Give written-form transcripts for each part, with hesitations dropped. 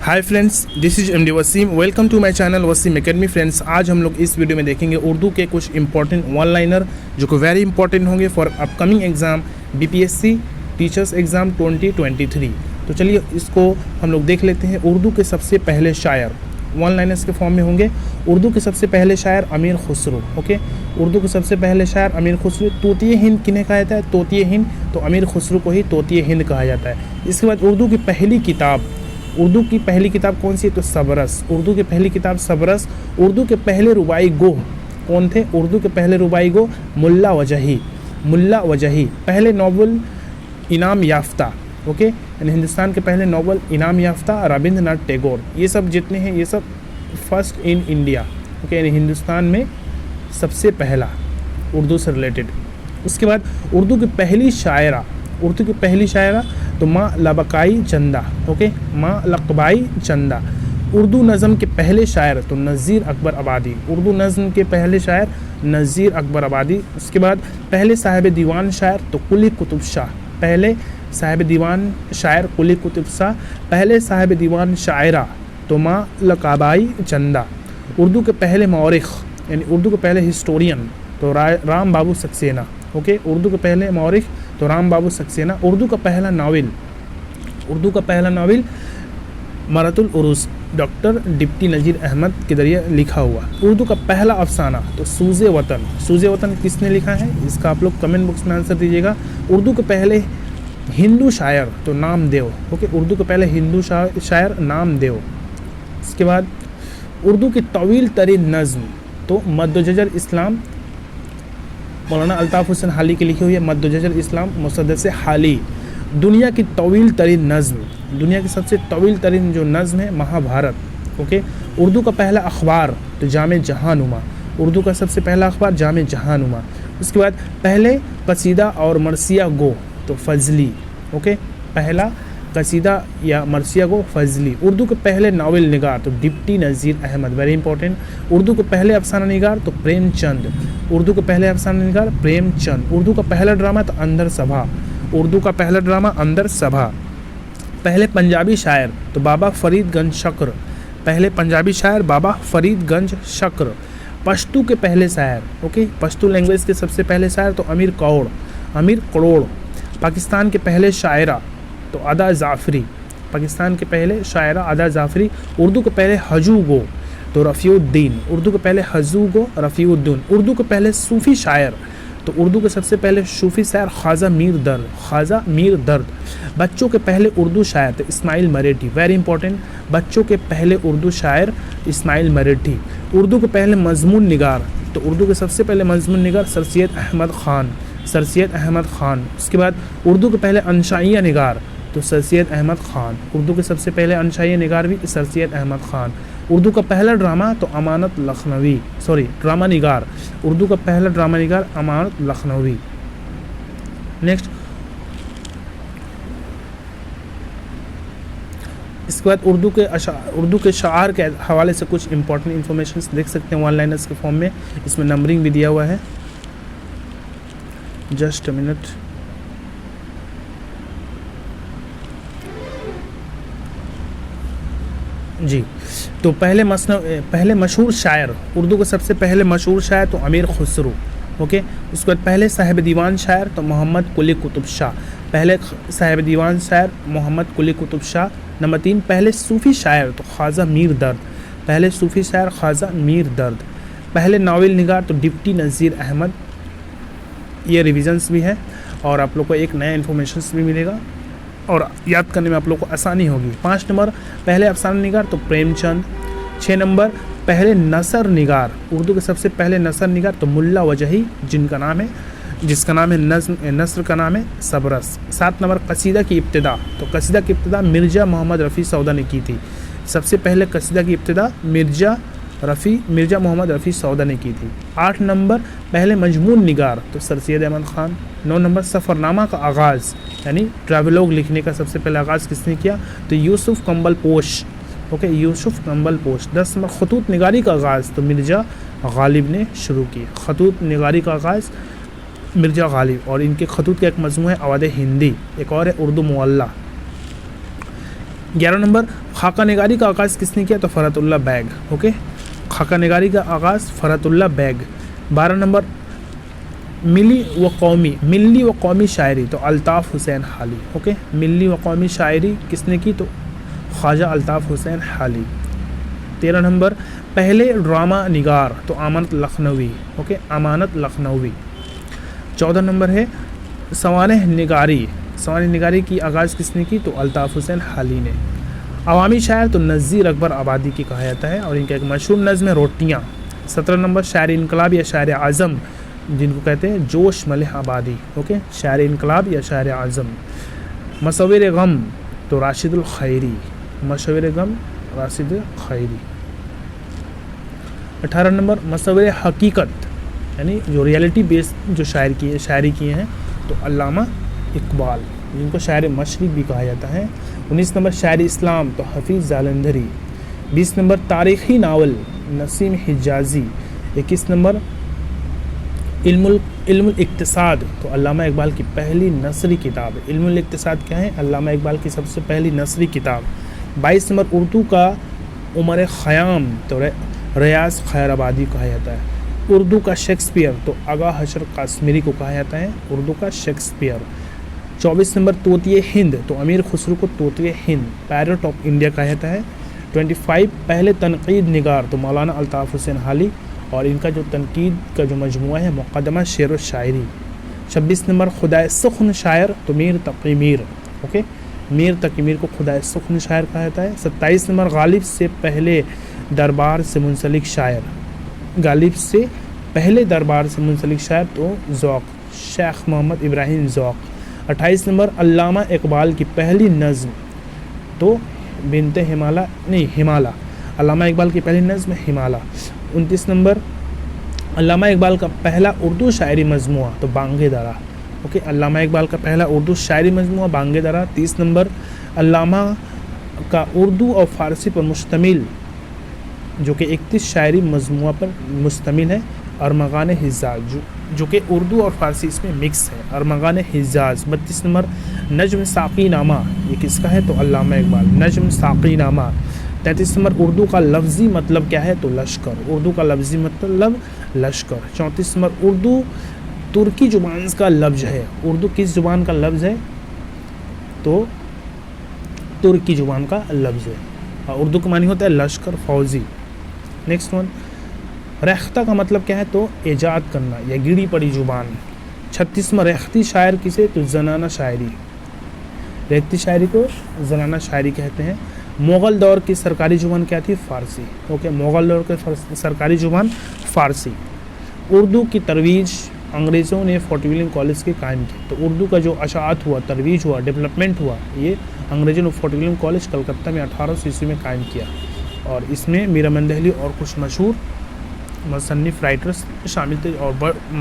Hi friends, this is MD Wasim. Welcome to my channel Wasim Academy. Friends, आज हम लोग इस वीडियो में देखेंगे उर्दू के कुछ इंपॉर्टेंट वन लाइनर जो कि वेरी इंपॉर्टेंट होंगे for upcoming exam BPSC teachers exam 2023। तो चलिए इसको हम लोग देख लेते हैं। उर्दू के सबसे पहले शायर वन लाइनर्स के फॉर्म में होंगे। उर्दू के सबसे पहले शायर अमीर खुसरो। ओके, उर्दू के सबसे पहले शायर अमीर खुसरो। तोतिए हिंद किन्हें कहा जाता है? तोतिए हिंद, तो अमीर खुसरो को ही तोतिए हिंद कहा जाता है। इसके बाद उर्दू की पहली किताब कौन सी है? तो सबरस। उर्दू की पहली किताब सबरस। उर्दू के पहले रुबाई गोह कौन थे? उर्दू के पहले रुबाई गोह मुल्ला वजही। पहले नॉवल इनाम याफ्ता। ओके, यानी हिंदुस्तान के पहले नॉवल इनाम याफ्ता रविंद्रनाथ टैगोर। ये सब जितने हैं ये सब फर्स्ट इन इंडिया। ओके, यानी हिंदुस्तान में सबसे पहला उर्दू से रिलेटेड। उसके बाद उर्दू की पहली शायरा तो माँ लबकाई चंदा। ओके, माँ लकबाई चंदा। उर्दू नज़म के पहले शायर तो नज़ीर अकबर आबादी। उर्दू नज़म के पहले शायर नज़ीर अकबर आबादी। उसके बाद पहले साहिब दीवान शायर तो कुली कुतुब शाह। पहले साहिब दीवान शायर कुली कुतुब शाह। पहले साहिब दीवान शायरा तो माँ लकाबाई चंदा। उर्दू के पहले मौरिख यानी उर्दू के पहले हिस्टोरियन तो राम बाबू सक्सेना। ओके, उर्दू के पहले मौरिख तो राम बाबू सक्सेना। उर्दू का पहला नावल मरतुल उरूस डॉक्टर डिप्टी नज़ीर अहमद के जरिए लिखा हुआ। उर्दू का पहला अफसाना तो सूज़े वतन किसने लिखा है? इसका आप लोग कमेंट बॉक्स में आंसर दीजिएगा। उर्दू के पहले हिंदू शायर तो नामदेव। ओके, उर्दू के पहले हिंदू शायर नामदेव। इसके बाद उर्दू की तवील तरीन नज़्म तो मद्दुजर इस्लाम मौलाना अल्ताफ़ हुसैन हाली की लिखी हुई है। मद्दुजर इस्लाम मुसद्दस हाली। दुनिया की सबसे तवील तरीन जो नज़्म है महाभारत। ओके, उर्दू का पहला अखबार तो जामे जहानुमा। उर्दू का सबसे पहला अखबार जामे जहानुमा। उसके बाद पहले कसीदा और मरसिया गो तो फजली। ओके, पहला कसीदा या मरसिया गो फजली। उर्दू के पहले नावल निगार तो डिप्टी नज़ीर अहमद, वेरी इंपॉर्टेंट। उर्दू के पहले अफसाना निगार तो प्रेमचंद। उर्दू का पहला ड्रामा तो अंदर सभा। पहले पंजाबी शायर तो बाबा फरीदगंज शक्र। पश्तू के पहले शायर, ओके, पश्तू लैंग्वेज के सबसे पहले शायर तो अमीर करोड़। पाकिस्तान के पहले शायरा तो अदा जाफरी। उर्दू के पहले हजूगो तो रफ़ीउद्दीन। उर्दू के पहले सूफ़ी शायर तो उर्दू के सबसे पहले सूफ़ी शायर ख्वाजा मीर दर्द। बच्चों के पहले उर्दू शायर तो इस्माइल मरेठी, वेरी इंपॉर्टेंट। बच्चों के पहले उर्दू शायर इस्माइल मरेठी। उर्दू के पहले मजमून निगार तो उर्दू के सबसे पहले मजमून निगार सर सैयद अहमद ख़ान। उसके बाद उर्दू के पहले अंशाइया निगार तो सर सैयद अहमद ख़ान। उर्दू के सबसे पहले अंशाइया निगार भी सर सैयद अहमद ख़ान। उर्दू का पहला ड्रामा तो ड्रामा निगार। उर्दू का पहला ड्रामा निगार अमानत लखनवी। नेक्स्ट, इसके बाद उर्दू के शायर के हवाले से कुछ इंपॉर्टेंट इन्फॉर्मेशन देख सकते हैं वन लाइनर्स के फॉर्म में। इसमें नंबरिंग भी दिया हुआ है। Just a minute. जी, तो पहले मशहूर शायर उर्दू के सबसे पहले मशहूर शायर तो अमीर खुसरो। ओके, उसके बाद पहले साहिब दीवान शायर तो मोहम्मद कुली कुतुब शाह। नंबर 3 पहले सूफ़ी शायर तो ख्वाजा मीर दर्द। पहले नावल निगार तो डिप्टी नज़ीर अहमद। ये रिविजन्स भी है और आप लोग को एक नया इन्फॉर्मेशन भी मिलेगा और याद करने में आप लोग को आसानी होगी। 5 नंबर पहले अफसाना निगार तो प्रेमचंद। 6 नंबर पहले नसर निगार, उर्दू के सबसे पहले नसर निगार तो मुल्ला वजही जिसका नाम है नस्र का नाम है सबरस। 7 नंबर कसीदा की इब्तिदा मिर्ज़ा मोहम्मद रफ़ी सौदा ने की थी। सबसे पहले कसीदा की इब्तिदा मिर्ज़ा मोहम्मद रफ़ी सौदा ने की थी। 8 नंबर पहले मजमून निगार तो सर सैयद अहमद ख़ान। 9 नंबर सफ़रनामा का आगाज़ यानी ट्रैवलॉग लिखने का सबसे पहले आगाज़ किसने किया? तो यूसुफ कंबल पोश। ओके, यूसुफ कंबल पोश। 10 नंबर खतूत निगारी का आगाज़ तो मिर्ज़ा गालिब ने शुरू की। खतूत निगारी का आगाज़ मिर्ज़ा गालिब, और इनके खतूत का एक मजमू है अवाद हिंदी, एक और है उर्दू मुअल्ला। 11 नंबर खाका निगारी का आगाज़ किसने किया? तो फ़रहतुल्लाह बैग। ओके, खाका निगारी का आगाज़ फ़रहतुल्लाह बैग। 12 नंबर मिल्ली व कौमी शायरी तो अल्ताफ़ हुसैन हाली। ओके, मिल्ली व कौमी शायरी किसने की? तो ख्वाजा अल्ताफ़ हुसैन हाली। 13 नंबर पहले ड्रामा निगार तो अमानत लखनवी। ओके, अमानत लखनवी। 14 नंबर है सवानह निगारी की आगाज़ किसने की? तो अल्ताफ़ हुसैन हाली ने। अवामी शायर तो नज़ीर अकबर आबादी की कहा जाता है और इनका एक मशहूर नज़्म है रोटियाँ। 17 नंबर शायर इनकलाब या शायर आज़म जिनको कहते हैं जोश मलिह आबादी। ओके, शायर इनकलाब या शायर आज़म। मसविर गम तो राशिदुल खैरी। मसविर गम राशिद खैरी। 18 नंबर मसविर हकीकत यानी जो रियलिटी बेस्ड जो शायरी किए हैं तो अल्लामा इकबाल जिनको शायर मशरिक़ भी कहा जाता है। 19 नंबर शायर इस्लाम तो हफीज़ जालंधरी। 20 नंबर तारीख़ी नावल नसीम हिजाज़ी। 21 नंबर इल्मुल इक्तिसाद तो अल्लामा इकबाल की पहली नसरी किताब है। इल्मुल इक्तिसाद क्या है? अल्लामा इकबाल की सबसे पहली नसरी किताब। 22 नंबर उर्दू का उमर ख़याम तो रियाज़ खैराबादी कहा जाता है। उर्दू का शेक्सपियर तो आगा हशर काश्मीरी को कहा जाता है उर्दू का शेक्सपियर। 24 नंबर तोतिए हिंद तो अमीर खुसरो को तोतिए हिंद पैरट ऑफ इंडिया कहा जाता है। 25 पहले तनकीद निगार तो मौलाना अल्ताफ़ हुसैन हाली और इनका जो तनकीद का जो मजमुआ है मुक़द्दमा शेर व शायरी। 26 नंबर खुदाए सुख्न शायर तो मीर तक़ी मीर। ओके, मीर तक़ी मीर को खुदाए सुख्न शायर कहा जाता है। 27 नंबर गालिब से पहले दरबार से मुंसलिक शायर गालिब से पहले दरबार से मुंसलिक शायर तो ज़ौक़ शेख मोहम्मद इब्राहिम ज़ौक़। 28 नंबर अल्लामा इकबाल की पहली नज़्म तो बिनते हिमाला अल्लामा इकबाल की पहली नज़्म हिमाला। 29 नंबर अल्लामा इकबाल का पहला उर्दू शायरी मजमुआ तो बांगे दरा। ओके, अल्लामा इकबाल का पहला उर्दू शायरी मजमुआ बांगे दरा। 30 नंबर अल्लामा का उर्दू और फ़ारसी पर मुश्तमिल जो कि 31 शायरी मजमुआ पर मुश्तमिल है अरमगान हिजाज जो कि उर्दू और फ़ारसी इसमें मिक्स है अरमगान हिजाज। 32 नंबर नज्म साक़ी नामा ये किसका है? तो अल्लामा इकबाल नज्म साक़ी नामा। 33 नंबर उर्दू का लफ्ज़ी मतलब क्या है? तो लश्कर उर्दू का लफ्ज़ी मतलब लश्कर। 34 नंबर उर्दू तुर्की ज़ुबान का लफ्ज़ है। उर्दू किस ज़ुबान का लफ्ज़ है? तो तुर्की ज़ुबान का लफ्ज़ है और उर्दू का मानी होता है लश्कर फौजी। नेक्स्ट वन रेख्ता का मतलब क्या है? तो ईजाद करना या गिड़ी पड़ी ज़ुबान। 36 में रेख्ती शायर किसे? तो ज़नाना शायरी। रेख्ती शायरी को ज़नाना शायरी कहते हैं। मुग़ल दौर की सरकारी ज़ुबान क्या थी? फ़ारसी। ओके, मुग़ल दौर की सरकारी ज़ुबान फ़ारसी। उर्दू की तरवीज अंग्रेज़ों ने फोर्ट विलियम कॉलेज के कायम की। तो उर्दू का जो अशात हुआ, तरवीज हुआ, डेवलपमेंट हुआ, ये अंग्रेज़ों ने फोर्ट विलियम कॉलेज कलकत्ता में 1800 ईस्वी में कायम किया और इसमें मीरा मंदहली और कुछ मशहूर मुसन्निफ़ राइटर्स शामिल थे और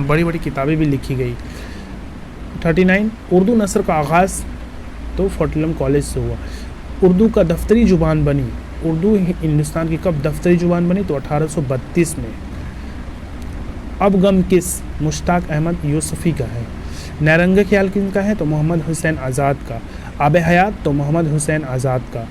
बड़ी बड़ी किताबें भी लिखी गई। 39 उर्दू नस्र का आगाज़ तो फोर्ट विलियम कॉलेज से हुआ। उर्दू का दफ्तरी ज़ुबान बनी उर्दू हिंदुस्तान की कब दफ्तरी ज़ुबान बनी? तो 1832 में। अब गम किस? मुश्ताक अहमद यूसुफ़ी का है। नैरंग ख्याल किनका है? तो मोहम्मद हुसैन आज़ाद का। आब हयात तो मोहम्मद हुसैन आज़ाद का।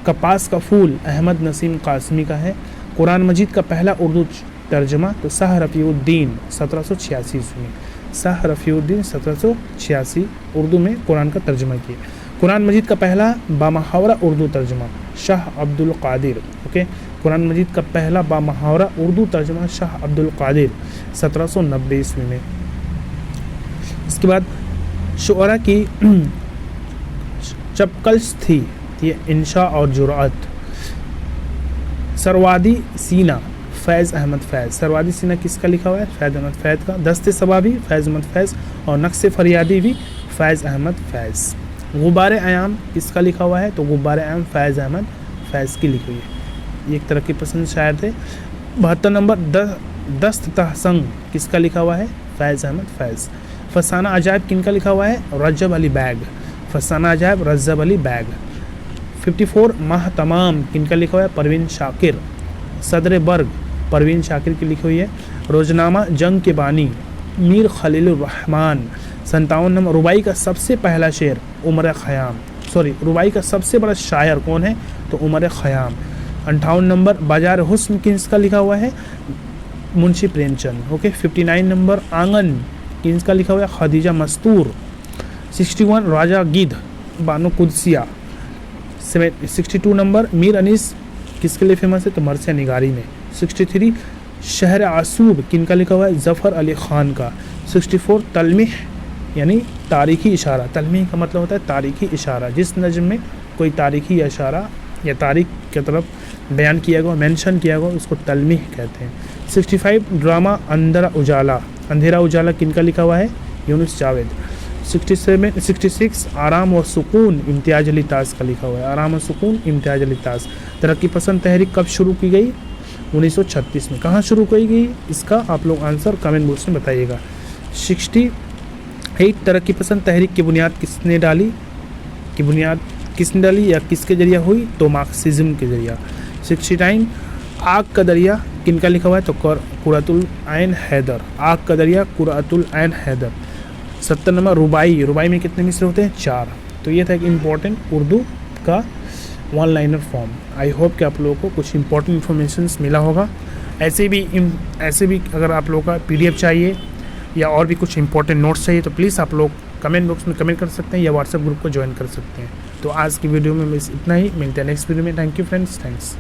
कपास का फूल अहमद नसीम कासमी का है। कुरान मजीद का पहला उर्दू तर्जमा तो शाह रफ़ीउद्दीन 1786 ईस्वी। शाह रफ़ीउद्दीन 1786 उर्दू में कुरान का तर्जमा किया। कुरान मजीद का पहला बामहावरा उर्दू तर्जमा शाह अब्दुल कादिर। ओके, कुरान मजीद का पहला बामहावरा उर्दू तर्जमा शाह अब्दुल कादिर 1790 ईस्वी में। इसके बाद शुअरा की चपकल्स थी ये इंशा और जुरात। सरवादी सीना फैज़ अहमद फैज़। सरवादी सीना किसका लिखा हुआ है? फैज़ अहमद फैज़ का। दस्ते सबा भी फैज़ अहमद फैज़ और नक्श फरियादी भी फैज़ अहमद फैज़। गुब्बारे आयाम किसका लिखा हुआ है? तो गुब्बारे आयाम फैज़ अहमद फैज़ की लिखी हुई है। ये एक तरह की पसंद शायर थे। 72 नंबर दस्त तहसंग किसका लिखा हुआ है? फैज़ अहमद फैज़। फसाना अजायब किनका लिखा हुआ है? रज्जब अली बैग। फसाना अजायब रज्जब अली बैग। 54 माह तमाम किनका लिखा हुआ है? परवीन शाकिर। सदर बर्ग परवीन शाकिर की लिखी हुई है। रोज़नामा जंग के बानी मीर खलीलुर रहमान। 57 नंबर रुबाई का सबसे पहला शेर उमर ख़याम रुबाई का सबसे बड़ा शायर कौन है? तो उमर ख़याम। 58 नंबर बाजार हुस्न किसका लिखा हुआ है? मुंशी प्रेमचंद। ओके। 59 नंबर आंगन किसका लिखा हुआ है? खदीजा मस्तूर। 61 राजा गिद्ध बानो कुदसिया। 62 नंबर मीर अनीस किसके लिए फेमस है? तो मरसिया निगारी में। 63 शहर आसूब किनका लिखा हुआ है? ज़फ़र अली ख़ान का। 64 तलमीह यानी तारीख़ी इशारा। तलमीह का मतलब होता है तारीख़ी इशारा, जिस नज़्म में कोई तारीख़ी इशारा या तारीख़ की तरफ बयान किया गया, मेंशन किया गया, उसको तलमीह कहते हैं। 65 ड्रामा अंधेरा उजाला किनका लिखा हुआ है? यूनुस जावेद। 66 आराम और सुकून इम्तियाज़ अली ताज़ का लिखा हुआ है। आराम और सुकून इम्तियाज़ अली ताज़। तरक्की पसंद तहरीक कब शुरू की गई? 1936 में। कहाँ शुरू की गई? इसका आप लोग आंसर कमेंट बॉक्स में बताइएगा। 68 तरक्की पसंद तहरीक की बुनियाद किसने डाली? या किसके जरिए हुई? तो मार्क्सिज्म के जरिए। 69 आग का दरिया किनका लिखा हुआ है? तो कुर्रतुल ऐन हैदर। आग का दरिया कुर्रतुल ऐन हैदर। 70 नंबर रुबाई में कितने मिसरे होते हैं? 4। तो ये था एक इम्पॉर्टेंट उर्दू का one liner form. I hope कि आप लोगों को कुछ इंपॉर्टेंट इन्फॉर्मेशन मिला होगा। ऐसे भी अगर आप लोगों का PDF चाहिए या और भी कुछ इंपॉर्टेंट नोट्स चाहिए तो प्लीज़ आप लोग कमेंट बॉक्स में कमेंट कर सकते हैं या व्हाट्सएप ग्रुप को ज्वाइन कर सकते हैं। तो आज की वीडियो में बस इतना ही। मिलते हैं नेक्स्ट वीडियो में। Thank you friends. थैंक्स।